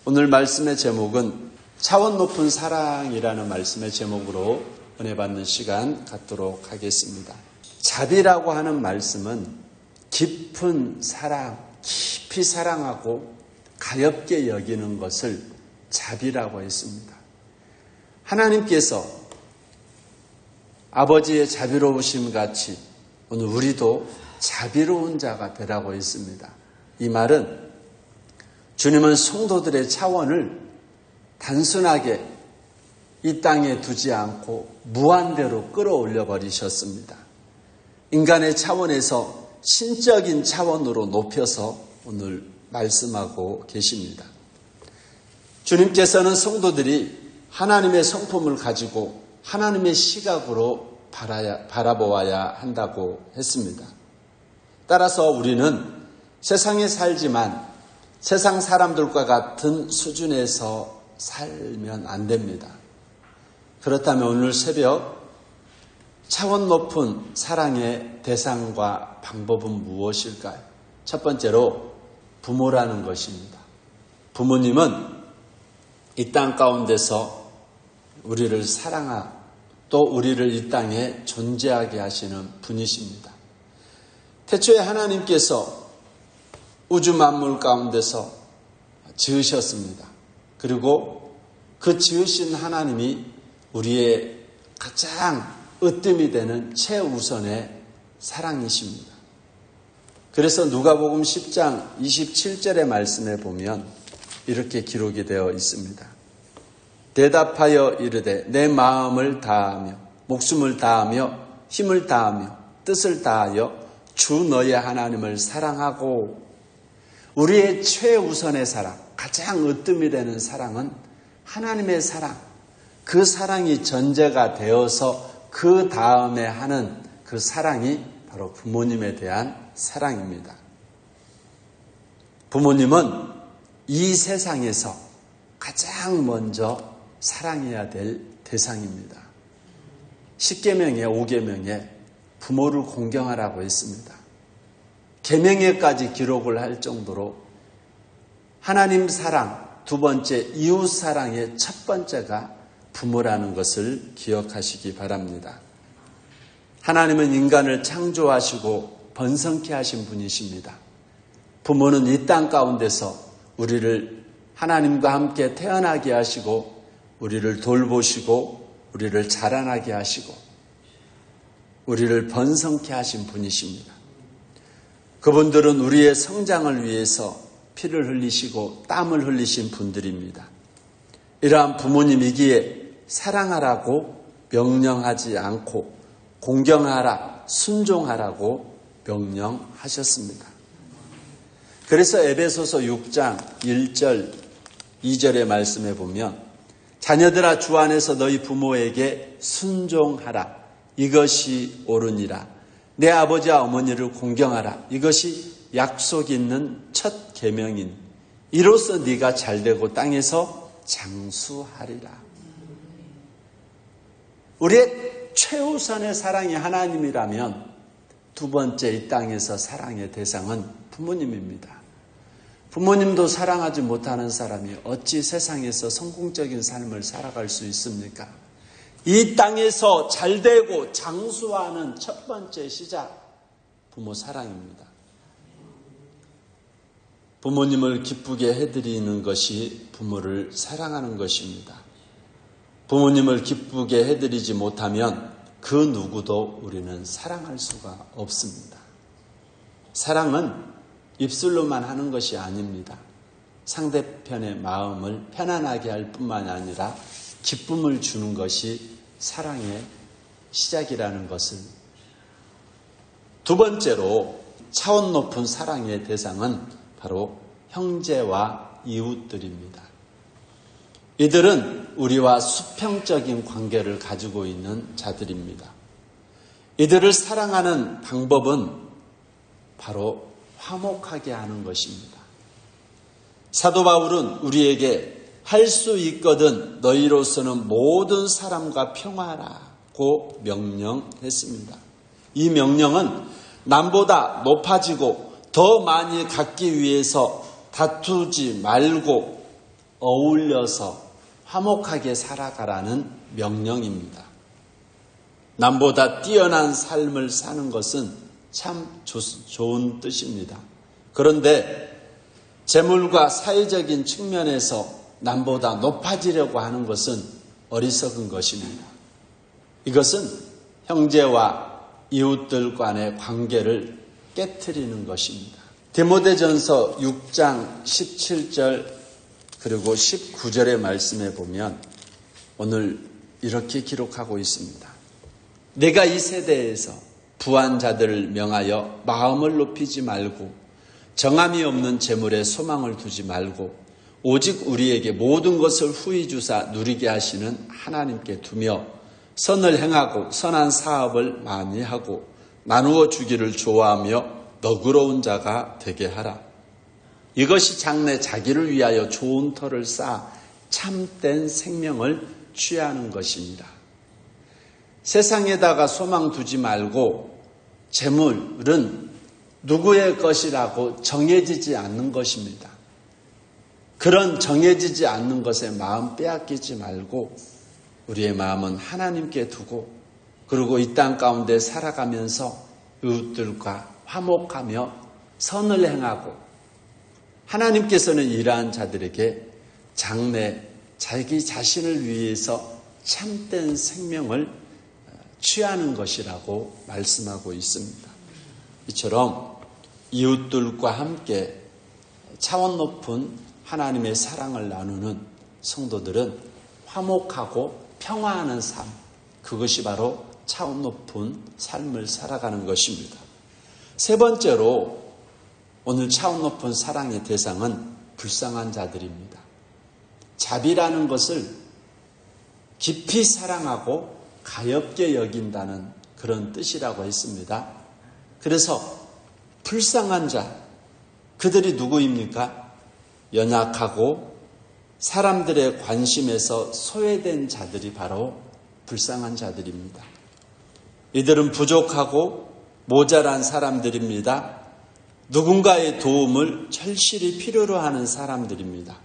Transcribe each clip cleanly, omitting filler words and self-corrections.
오늘 말씀의 제목은 차원 높은 사랑이라는 말씀의 제목으로 은혜 받는 시간 갖도록 하겠습니다. 자비라고 하는 말씀은 깊은 사랑, 깊이 사랑하고 가엾게 여기는 것을 자비라고 했습니다. 하나님께서 아버지의 자비로우심 같이 오늘 우리도 자비로운 자가 되라고 했습니다. 이 말은 주님은 성도들의 차원을 단순하게 이 땅에 두지 않고 무한대로 끌어올려 버리셨습니다. 인간의 차원에서 신적인 차원으로 높여서 오늘 말씀하고 계십니다. 주님께서는 성도들이 하나님의 성품을 가지고 하나님의 시각으로 바라보아야 한다고 했습니다. 따라서 우리는 세상에 살지만 세상 사람들과 같은 수준에서 살면 안 됩니다. 그렇다면 오늘 새벽 차원 높은 사랑의 대상과 방법은 무엇일까요? 첫 번째로 부모라는 것입니다. 부모님은 이 땅 가운데서 우리를 사랑하고 또 우리를 이 땅에 존재하게 하시는 분이십니다. 태초에 하나님께서 우주 만물 가운데서 지으셨습니다. 그리고 그 지으신 하나님이 우리의 가장 으뜸이 되는 최우선의 사랑이십니다. 그래서 누가복음 10장 27절의 말씀에 보면 이렇게 기록이 되어 있습니다. 대답하여 이르되 내 마음을 다하며 목숨을 다하며 힘을 다하며 뜻을 다하여 주 너의 하나님을 사랑하고. 우리의 최우선의 사랑, 가장 으뜸이 되는 사랑은 하나님의 사랑. 그 사랑이 전제가 되어서 그 다음에 하는 그 사랑이 바로 부모님에 대한 사랑입니다. 부모님은 이 세상에서 가장 먼저 사랑해야 될 대상입니다. 10계명에 5계명에 부모를 공경하라고 했습니다. 계명에까지 기록을 할 정도로 하나님 사랑, 두 번째 이웃 사랑의 첫 번째가 부모라는 것을 기억하시기 바랍니다. 하나님은 인간을 창조하시고 번성케 하신 분이십니다. 부모는 이 땅 가운데서 우리를 하나님과 함께 태어나게 하시고 우리를 돌보시고 우리를 자라나게 하시고 우리를 번성케 하신 분이십니다. 그분들은 우리의 성장을 위해서 피를 흘리시고 땀을 흘리신 분들입니다. 이러한 부모님이기에 사랑하라고 명령하지 않고 공경하라, 순종하라고 명령하셨습니다. 그래서 에베소서 6장 1절, 2절의 말씀에 보면 자녀들아 주 안에서 너희 부모에게 순종하라. 이것이 옳으니라. 내 아버지와 어머니를 공경하라. 이것이 약속 있는 첫 계명인. 이로써 네가 잘되고 땅에서 장수하리라. 우리의 최우선의 사랑이 하나님이라면 두 번째 이 땅에서 사랑의 대상은 부모님입니다. 부모님도 사랑하지 못하는 사람이 어찌 세상에서 성공적인 삶을 살아갈 수 있습니까? 이 땅에서 잘되고 장수하는 첫 번째 시작, 부모 사랑입니다. 부모님을 기쁘게 해드리는 것이 부모를 사랑하는 것입니다. 부모님을 기쁘게 해드리지 못하면 그 누구도 우리는 사랑할 수가 없습니다. 사랑은 입술로만 하는 것이 아닙니다. 상대편의 마음을 편안하게 할 뿐만 아니라 기쁨을 주는 것이 사랑의 시작이라는 것을. 두 번째로 차원 높은 사랑의 대상은 바로 형제와 이웃들입니다. 이들은 우리와 수평적인 관계를 가지고 있는 자들입니다. 이들을 사랑하는 방법은 바로 화목하게 하는 것입니다. 사도 바울은 우리에게 할 수 있거든 너희로서는 모든 사람과 평화하라고 명령했습니다. 이 명령은 남보다 높아지고 더 많이 갖기 위해서 다투지 말고 어울려서 화목하게 살아가라는 명령입니다. 남보다 뛰어난 삶을 사는 것은 참 좋은 뜻입니다. 그런데 재물과 사회적인 측면에서 남보다 높아지려고 하는 것은 어리석은 것입니다. 이것은 형제와 이웃들 간의 관계를 깨트리는 것입니다. 디모데전서 6장 17절 그리고 19절의 말씀에 보면 오늘 이렇게 기록하고 있습니다. 내가 이 세대에서 부한 자들을 명하여 마음을 높이지 말고 정함이 없는 재물에 소망을 두지 말고 오직 우리에게 모든 것을 후히 주사 누리게 하시는 하나님께 두며 선을 행하고 선한 사업을 많이 하고 나누어 주기를 좋아하며 너그러운 자가 되게 하라. 이것이 장래 자기를 위하여 좋은 터를 쌓아 참된 생명을 취하는 것입니다. 세상에다가 소망 두지 말고 재물은 누구의 것이라고 정해지지 않는 것입니다. 그런 정해지지 않는 것에 마음 빼앗기지 말고 우리의 마음은 하나님께 두고 그리고 이 땅 가운데 살아가면서 이웃들과 화목하며 선을 행하고 하나님께서는 이러한 자들에게 장래 자기 자신을 위해서 참된 생명을 취하는 것이라고 말씀하고 있습니다. 이처럼 이웃들과 함께 차원 높은 하나님의 사랑을 나누는 성도들은 화목하고 평화하는 삶, 그것이 바로 차원 높은 삶을 살아가는 것입니다. 세 번째로 오늘 차원 높은 사랑의 대상은 불쌍한 자들입니다. 자비라는 것을 깊이 사랑하고 가엾게 여긴다는 그런 뜻이라고 했습니다. 그래서 불쌍한 자, 그들이 누구입니까? 연약하고 사람들의 관심에서 소외된 자들이 바로 불쌍한 자들입니다. 이들은 부족하고 모자란 사람들입니다. 누군가의 도움을 절실히 필요로 하는 사람들입니다.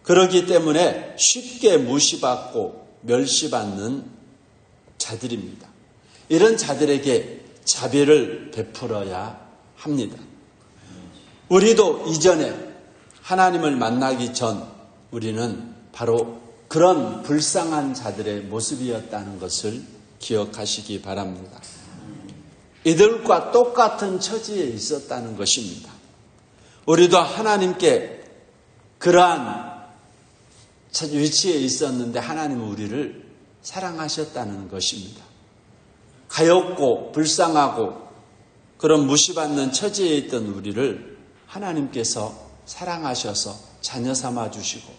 그렇기 때문에 쉽게 무시받고 멸시받는 자들입니다. 이런 자들에게 자비를 베풀어야 합니다. 우리도 이전에 하나님을 만나기 전 우리는 바로 그런 불쌍한 자들의 모습이었다는 것을 기억하시기 바랍니다. 이들과 똑같은 처지에 있었다는 것입니다. 우리도 하나님께 그러한 위치에 있었는데 하나님은 우리를 사랑하셨다는 것입니다. 가엾고 불쌍하고 그런 무시받는 처지에 있던 우리를 하나님께서 사랑하셔서 자녀 삼아 주시고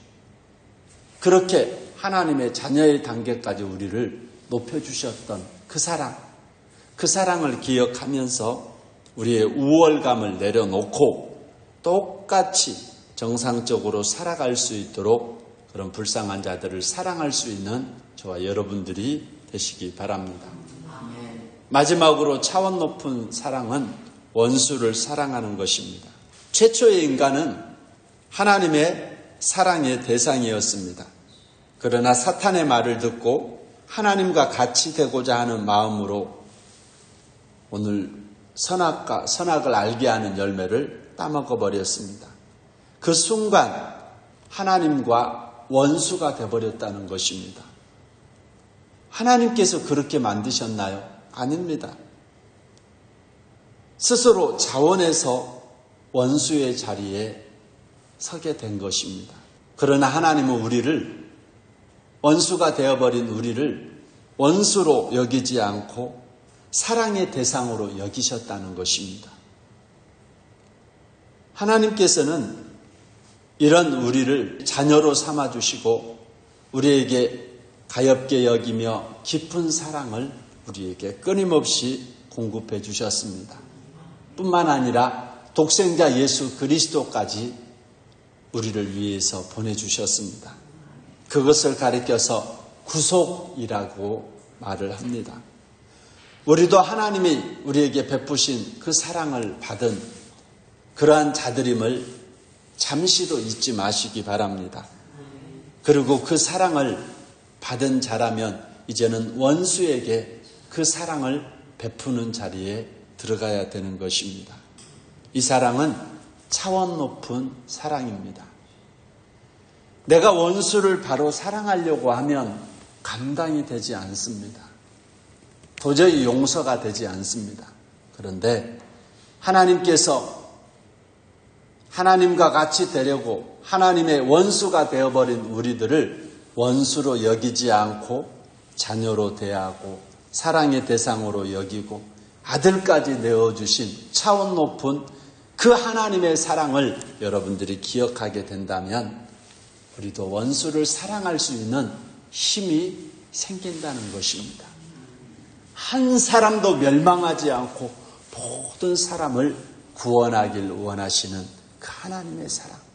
그렇게 하나님의 자녀의 단계까지 우리를 높여주셨던 그 사랑을 기억하면서 우리의 우월감을 내려놓고 똑같이 정상적으로 살아갈 수 있도록 그런 불쌍한 자들을 사랑할 수 있는 저와 여러분들이 되시기 바랍니다. 마지막으로 차원 높은 사랑은 원수를 사랑하는 것입니다. 최초의 인간은 하나님의 사랑의 대상이었습니다. 그러나 사탄의 말을 듣고 하나님과 같이 되고자 하는 마음으로 오늘 선악과 선악을 알게 하는 열매를 따먹어 버렸습니다. 그 순간 하나님과 원수가 되어버렸다는 것입니다. 하나님께서 그렇게 만드셨나요? 아닙니다. 스스로 자원해서 원수의 자리에 서게 된 것입니다. 그러나 하나님은 우리를 원수가 되어버린 우리를 원수로 여기지 않고 사랑의 대상으로 여기셨다는 것입니다. 하나님께서는 이런 우리를 자녀로 삼아주시고 우리에게 가엾게 여기며 깊은 사랑을 우리에게 끊임없이 공급해 주셨습니다. 뿐만 아니라 독생자 예수 그리스도까지 우리를 위해서 보내주셨습니다. 그것을 가리켜서 구속이라고 말을 합니다. 우리도 하나님이 우리에게 베푸신 그 사랑을 받은 그러한 자들임을 잠시도 잊지 마시기 바랍니다. 그리고 그 사랑을 받은 자라면 이제는 원수에게 그 사랑을 베푸는 자리에 들어가야 되는 것입니다. 이 사랑은 차원 높은 사랑입니다. 내가 원수를 바로 사랑하려고 하면 감당이 되지 않습니다. 도저히 용서가 되지 않습니다. 그런데 하나님께서 하나님과 같이 되려고 하나님의 원수가 되어버린 우리들을 원수로 여기지 않고 자녀로 대하고 사랑의 대상으로 여기고 아들까지 내어주신 차원 높은 그 하나님의 사랑을 여러분들이 기억하게 된다면 우리도 원수를 사랑할 수 있는 힘이 생긴다는 것입니다. 한 사람도 멸망하지 않고 모든 사람을 구원하길 원하시는 그 하나님의 사랑.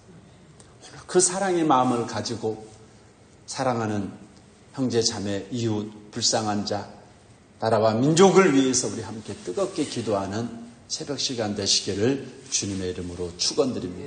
그 사랑의 마음을 가지고 사랑하는 형제 자매 이웃 불쌍한 자 나라와 민족을 위해서 우리 함께 뜨겁게 기도하는 새벽 시간 되시기를 주님의 이름으로 축원드립니다.